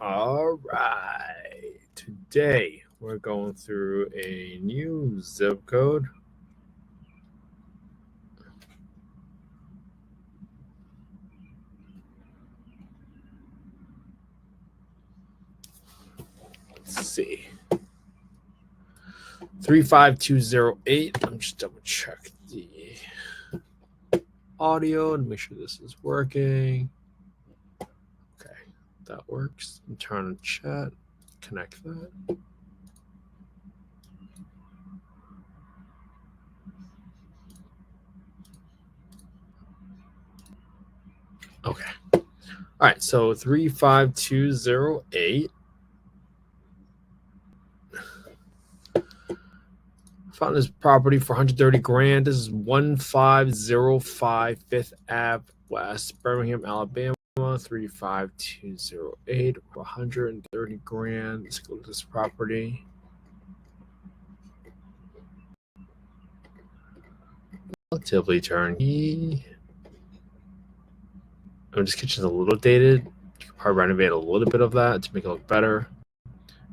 All right. Today we're going through a new zip code. Let's see. 35208. Let me just double check the audio and make sure this is working. Okay, that works. Turn on chat. Connect that. Okay. All right, so 35208. Found this property for 130 grand. This is 1505 Fifth Ave West, Birmingham, Alabama. 35208 for 130 grand. Let's go to this property. Relatively turnkey. This kitchen's a little dated. You could probably renovate a little bit of that to make it look better.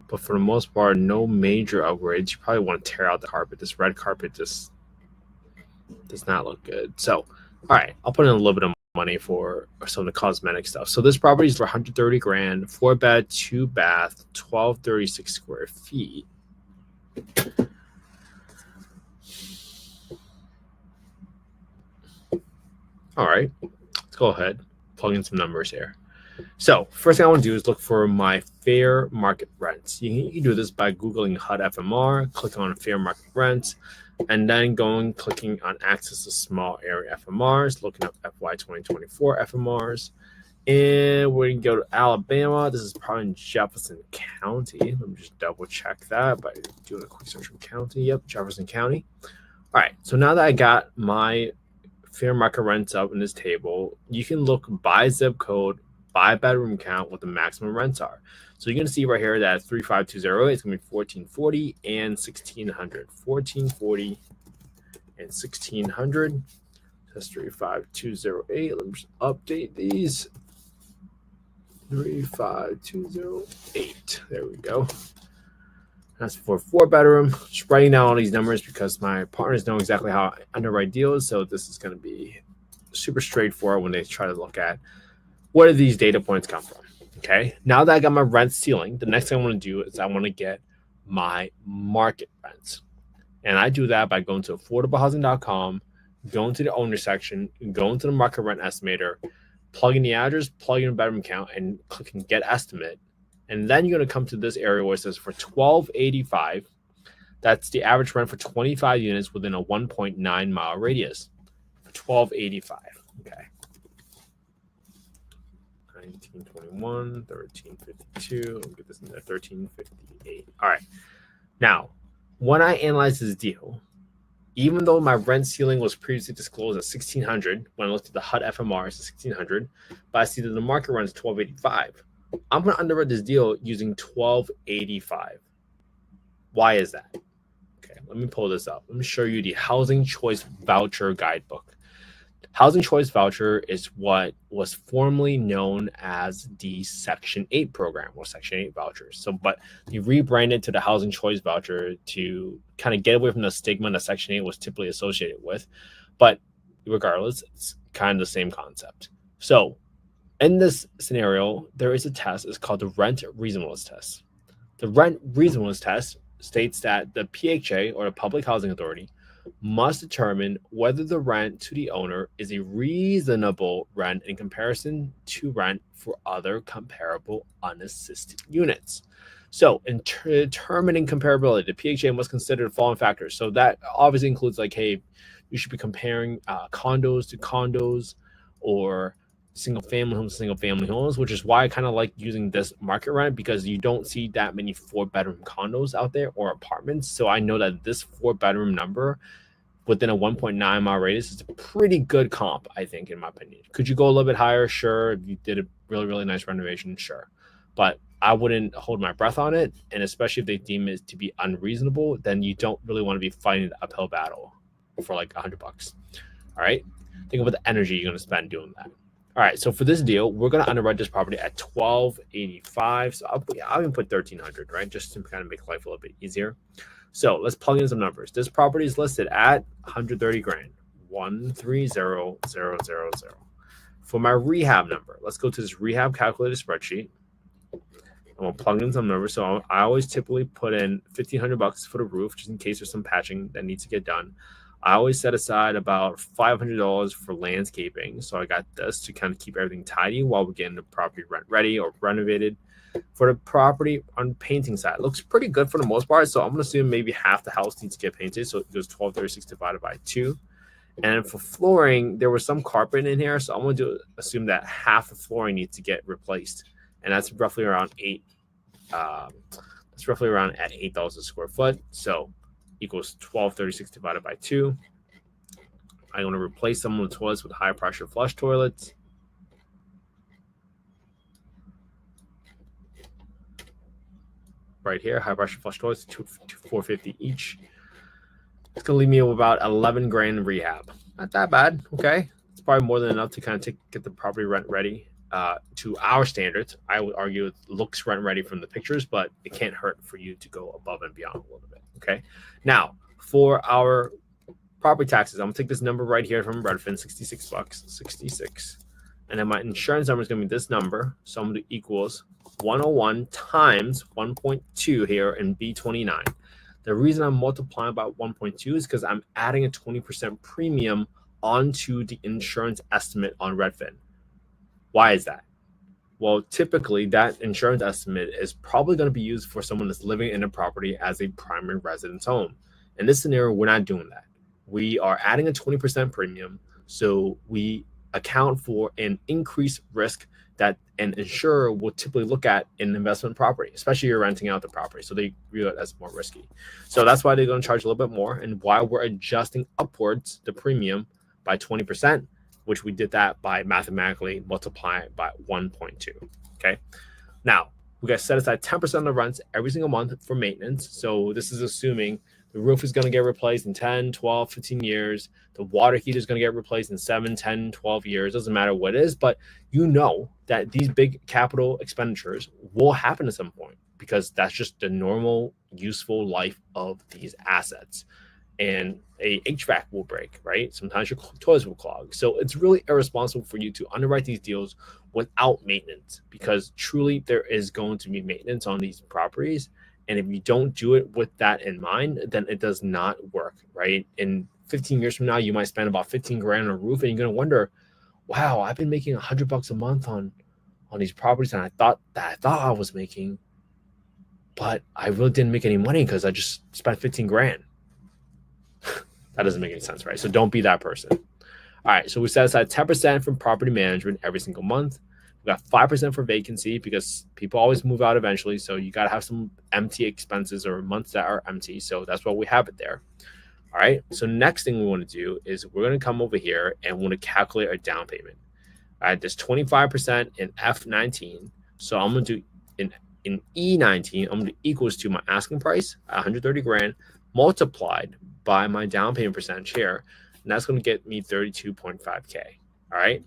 But for the most part, no major upgrades. You probably want to tear out the carpet. This red carpet just does not look good. So, all right, I'll put in a little bit of money for some of the cosmetic stuff. So this property is for 130 grand, 4-bed, 2-bath, 1236 square feet. All right, let's go ahead, plug in some numbers here. So first thing I want to do is look for my fair market rents. You can do this by Googling HUD FMR, clicking on fair market rents, and then clicking on access to small area FMRs, looking up FY 2024 FMRs. And we're going to go to Alabama. This is probably in Jefferson County. Let me just double check that by doing a quick search from county. Yep, Jefferson County. All right, so now that I got my fair market rents up in this table, you can look by zip code, by bedroom count, what the maximum rents are. So you're going to see right here that 35208 is going to be 1440 and 1600. 1440 and 1600. That's 35208. Let me just update these. 35208. There we go. That's for 4-bedroom. Just writing down all these numbers because my partners know exactly how I underwrite deals. So this is going to be super straightforward when they try to look at where do these data points come from. Okay. Now that I got my rent ceiling, the next thing I want to do is I want to get my market rents. And I do that by going to affordablehousing.com, going to the owner section, going to the market rent estimator, plugging the address, plugging the bedroom count, and clicking get estimate. And then you're going to come to this area where it says for $1,285, that's the average rent for 25 units within a 1.9 mile radius. For $1,285. Okay. 1921, 1352. I'll get this in there. 1358. All right. Now, when I analyze this deal, even though my rent ceiling was previously disclosed at 1600, when I looked at the HUD FMR, it's 1600, but I see that the market rent is 1285. I'm going to underwrite this deal using 1285. Why is that? Okay, let me pull this up. Let me show you the Housing Choice Voucher Guidebook. Housing Choice Voucher is what was formerly known as the Section 8 program or Section 8 vouchers. So, but you rebranded to the Housing Choice Voucher to kind of get away from the stigma that Section 8 was typically associated with. But regardless, it's kind of the same concept. So, in this scenario, there is a test. It's called the rent reasonableness test. The rent reasonableness test states that the PHA, or the Public Housing Authority, must determine whether the rent to the owner is a reasonable rent in comparison to rent for other comparable unassisted units. So in determining comparability, the PHA must consider the following factors. So that obviously includes like, hey, you should be comparing condos to condos or single family homes, which is why I kind of like using this market rent, because you don't see that many 4-bedroom condos out there or apartments. So I know that this 4-bedroom number within a 1.9 mile radius is a pretty good comp, I think, in my opinion. Could you go a little bit higher? Sure. If you did a really, really nice renovation, sure. But I wouldn't hold my breath on it. And especially if they deem it to be unreasonable, then you don't really want to be fighting the uphill battle for like $100. All right. Think about the energy you're going to spend doing that. All right, so for this deal, we're going to underwrite this property at $1,285. So I'll even put $1,300, right? Just to kind of make life a little bit easier. So let's plug in some numbers. This property is listed at 130 grand, 130,000. For my rehab number, let's go to this rehab calculator spreadsheet. And we'll plug in some numbers. So I always typically put in $1,500 for the roof, just in case there's some patching that needs to get done. I always set aside about $500 for landscaping. So I got this to kind of keep everything tidy while we're getting the property rent ready or renovated. For the property on painting side, it looks pretty good for the most part. So I'm going to assume maybe half the house needs to get painted. So it goes 1236 divided by 2. And for flooring, there was some carpet in here. So I'm going to assume that half the flooring needs to get replaced. And that's roughly around at 8,000 square foot. So equals 1236 divided by 2. I'm going to replace some of the toilets with high pressure flush toilets. Right here, high pressure flush toilets, $450 each. It's going to leave me with about 11 grand in rehab. Not that bad. Okay. It's probably more than enough to kind of get the property rent ready to our standards. I would argue it looks rent ready from the pictures, but it can't hurt for you to go above and beyond a little bit. Okay. Now, for our property taxes, I'm going to take this number right here from Redfin, $66, 66. And then my insurance number is going to be this number. So I'm going to equals 101 times 1.2 here in B29. The reason I'm multiplying by 1.2 is because I'm adding a 20% premium onto the insurance estimate on Redfin. Why is that? Well, typically that insurance estimate is probably going to be used for someone that's living in a property as a primary residence home. In this scenario, we're not doing that. We are adding a 20% premium, so we account for an increased risk that an insurer will typically look at in an investment property, especially if you're renting out the property. So they view it as more risky. So that's why they're going to charge a little bit more, and why we're adjusting upwards the premium by 20%, which we did that by mathematically multiplying it by 1.2. Okay. Now, we got to set aside 10% of the rents every single month for maintenance. So this is assuming the roof is going to get replaced in 10, 12, 15 years. The water heater is going to get replaced in 7, 10, 12 years. Doesn't matter what it is, but you know that these big capital expenditures will happen at some point because that's just the normal useful life of these assets. And a HVAC will break, right? Sometimes your toilets will clog. So it's really irresponsible for you to underwrite these deals without maintenance, because truly there is going to be maintenance on these properties. And if you don't do it with that in mind, then it does not work, right? In 15 years from now, you might spend about 15 grand on a roof, and you're going to wonder, wow, I've been making $100 a month on these properties, and I thought I was making, but I really didn't make any money because I just spent 15 grand. That doesn't make any sense, right? So don't be that person. All right, so we set aside 10% from property management every single month. We got 5% for vacancy because people always move out eventually. So you got to have some empty expenses or months that are empty. So that's why we have it there. All right. So next thing we want to do is we're going to come over here and we want to calculate our down payment. All right. There's 25% in F19. So I'm going to do in E19, I'm going to equals to my asking price, 130 grand, multiplied by my down payment percentage here. And that's going to get me 32.5K. All right.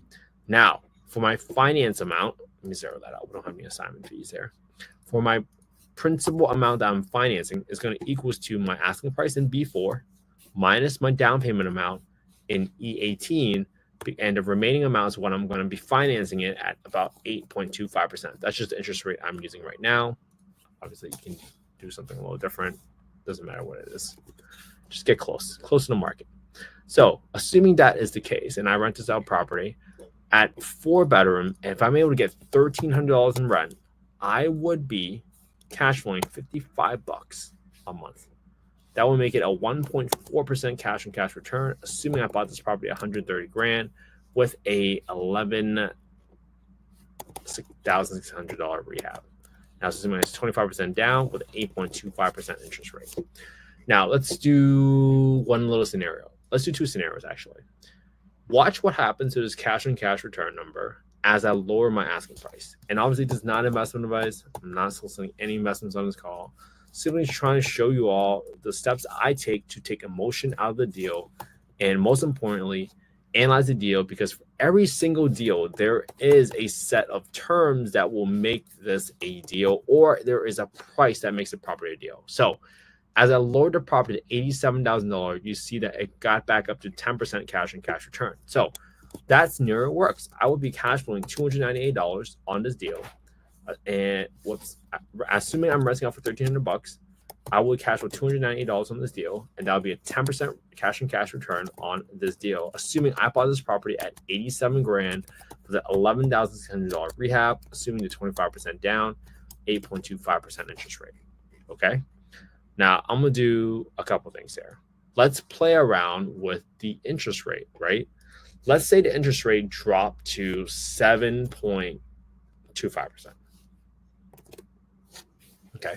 Now, for my finance amount, let me zero that out. We don't have any assignment fees there. For my principal amount that I'm financing is going to equals to my asking price in B4 minus my down payment amount in E18. And the remaining amount is what I'm going to be financing it at about 8.25%. That's just the interest rate I'm using right now. Obviously, you can do something a little different. Doesn't matter what it is. Just get close to the market. So assuming that is the case, and I rent this out property, at 4-bedroom, if I'm able to get $1,300 in rent, I would be cash flowing $55 a month. That would make it a 1.4% cash on cash return, assuming I bought this property at 130 grand with a $11,600 rehab. Now, assuming it's 25% down with an 8.25% interest rate. Now, let's do one little scenario. Let's do two scenarios, actually. Watch what happens to this cash on cash return number as I lower my asking price. And obviously, this is not investment advice. I'm not soliciting any investments on this call. Simply trying to show you all the steps I take to take emotion out of the deal. And most importantly, analyze the deal, because for every single deal, there is a set of terms that will make this a deal, or there is a price that makes the property a deal. So as I lowered the property to $87,000, you see that it got back up to 10% cash and cash return. So that scenario works. I would be cash flowing $298 on this deal. And assuming I'm renting out for $1,300, I would cash flow $298 on this deal, and that would be a 10% cash and cash return on this deal, assuming I bought this property at 87 grand for the $11,600 rehab, assuming the 25% down, 8.25% interest rate. Okay. Now I'm gonna do a couple things here. Let's play around with the interest rate, right? Let's say the interest rate dropped to 7.25%. Okay.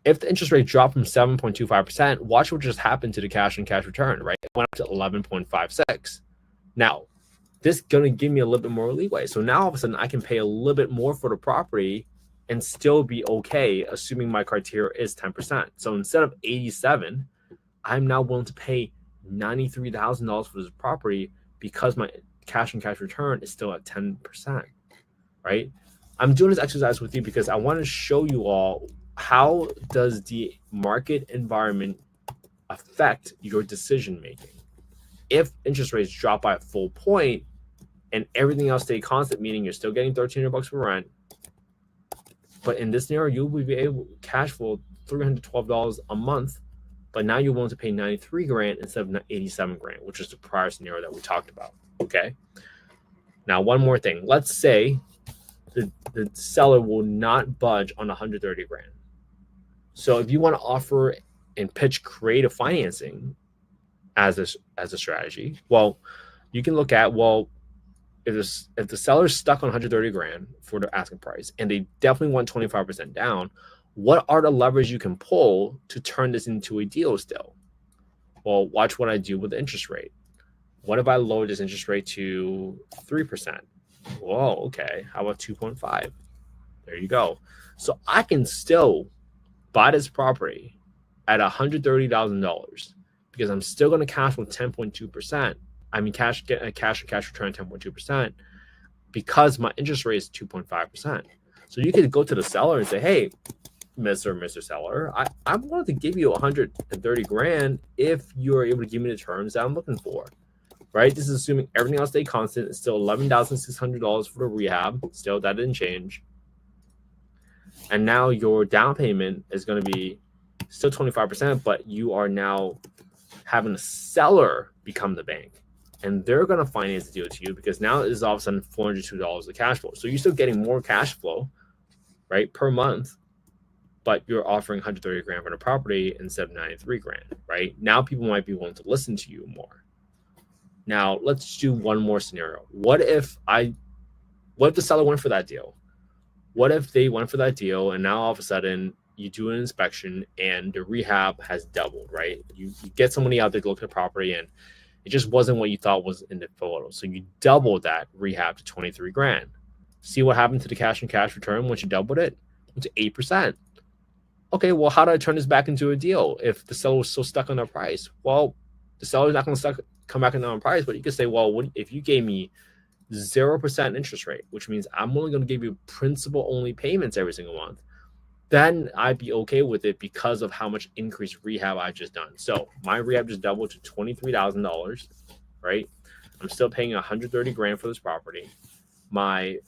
If the interest rate dropped from 7.25%, watch what just happened to the cash and cash return, right? It went up to 11.56. Now, this is going to give me a little bit more leeway. So now all of a sudden I can pay a little bit more for the property and still be okay, assuming my criteria is 10%. So instead of 87, I'm now willing to pay $93,000 for this property because my cash and cash return is still at 10%, right? I'm doing this exercise with you because I want to show you all how does the market environment affect your decision making. If interest rates drop by a full point and everything else stay constant, meaning you're still getting $1,300 for rent, but in this scenario, you will be able to cash flow $312 a month, but now you're willing to pay 93 grand instead of 87 grand, which is the prior scenario that we talked about. Okay. Now, one more thing. Let's say the seller will not budge on 130 grand. So if you want to offer and pitch creative financing as a strategy, well, you can look at, well, if the seller's stuck on 130 grand for the asking price and they definitely want 25% down, what are the levers you can pull to turn this into a deal still? Well, watch what I do with the interest rate. What if I lower this interest rate to 3%? Whoa, okay. How about 2.5? There you go. So I can still buy this property at $130,000 because I'm still going to cash flow 10.2%. I mean, get a cash and cash return 10.2% because my interest rate is 2.5%. So you could go to the seller and say, hey, Mr. Seller, I'm willing to give you 130 grand if you're able to give me the terms that I'm looking for. Right? This is assuming everything else stay constant. It's still $11,600 for the rehab. Still, that didn't change. And now your down payment is going to be still 25%, but you are now having the seller become the bank. And they're going to finance the deal to you because now it is all of a sudden $402 of cash flow. So you're still getting more cash flow, right, per month, but you're offering 130 grand for the property instead of 93 grand, right? Now people might be willing to listen to you more. Now let's do one more scenario. What if the seller went for that deal? What if they went for that deal and now all of a sudden you do an inspection and the rehab has doubled, right? You get somebody out there to look at the property and it just wasn't what you thought was in the photo. So you doubled that rehab to 23 grand. See what happened to the cash and cash return once you doubled it? Went to 8%. Okay, well, how do I turn this back into a deal if the seller was so stuck on their price? Well, the seller's not going to come back on price, but you could say, well, if you gave me 0% interest rate, which means I'm only going to give you principal only payments every single month, then I'd be okay with it because of how much increased rehab I've just done. So my rehab just doubled to $23,000, right? I'm still paying 130 grand for this property. My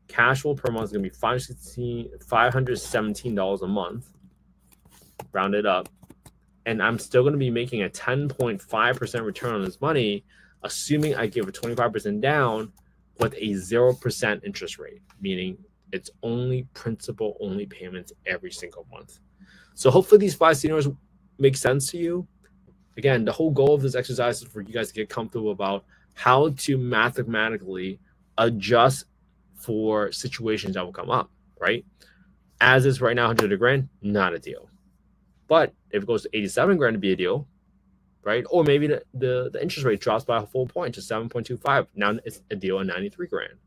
cash flow per month is going to be $517 a month, rounded up. And I'm still going to be making a 10.5% return on this money, assuming I give a 25% down with a 0% interest rate, meaning it's only principal only payments every single month. So hopefully these 5 scenarios make sense to you. Again, the whole goal of this exercise is for you guys to get comfortable about how to mathematically adjust for situations that will come up, right? As is right now, 100 grand, not a deal. But if it goes to 87 grand to be a deal, right? Or maybe the interest rate drops by a full point to 7.25. Now it's a deal at 93 grand.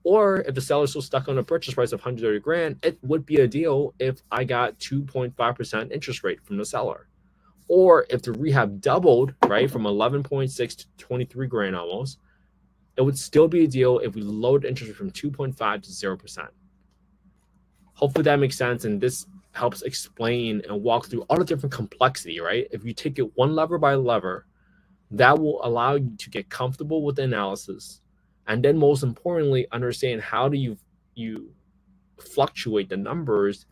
Or if the seller's still stuck on a purchase price of 130 grand, it would be a deal if I got 2.5% interest rate from the seller. Or if the rehab doubled, right, from 11.6 to 23 grand almost, it would still be a deal if we lowered interest rate from 2.5 to 0%. Hopefully that makes sense. And this helps explain and walk through all the different complexity, right? If you take it one lever by lever, that will allow you to get comfortable with the analysis. And then most importantly, understand how do you fluctuate the numbers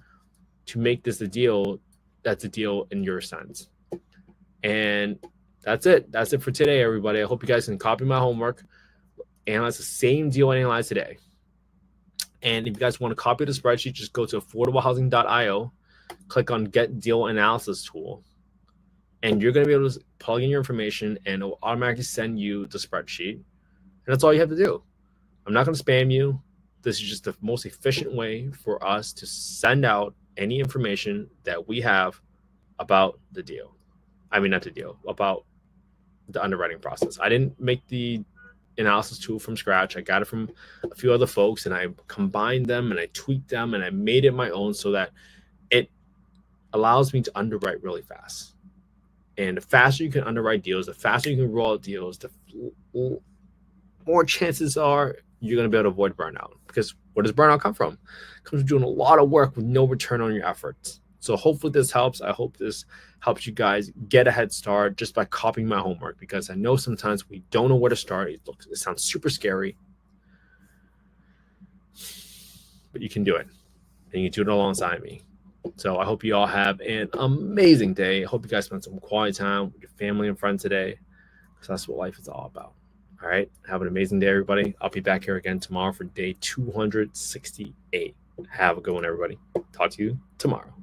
to make this a deal that's a deal in your sense. And that's it. That's it for today, everybody. I hope you guys can copy my homework, analyze the same deal I analyzed today. And if you guys want to copy the spreadsheet, just go to affordablehousing.io, click on Get Deal Analysis Tool, and you're going to be able to plug in your information, and it will automatically send you the spreadsheet. And that's all you have to do. I'm not going to spam you. This is just the most efficient way for us to send out any information that we have about the deal. I mean, not the deal, about the underwriting process. I didn't make the analysis tool from scratch. I got it from a few other folks, and I combined them and I tweaked them and I made it my own so that it allows me to underwrite really fast. And the faster you can underwrite deals, the faster you can roll out deals, the more chances are you're going to be able to avoid burnout. Because where does burnout come from? It comes from doing a lot of work with no return on your efforts. So hopefully this helps. I hope this helps you guys get a head start just by copying my homework, because I know sometimes we don't know where to start. It sounds super scary, but you can do it, and you can do it alongside me. So I hope you all have an amazing day. I hope you guys spend some quality time with your family and friends today, because that's what life is all about. All right. Have an amazing day, everybody. I'll be back here again tomorrow for day 268. Have a good one, everybody. Talk to you tomorrow.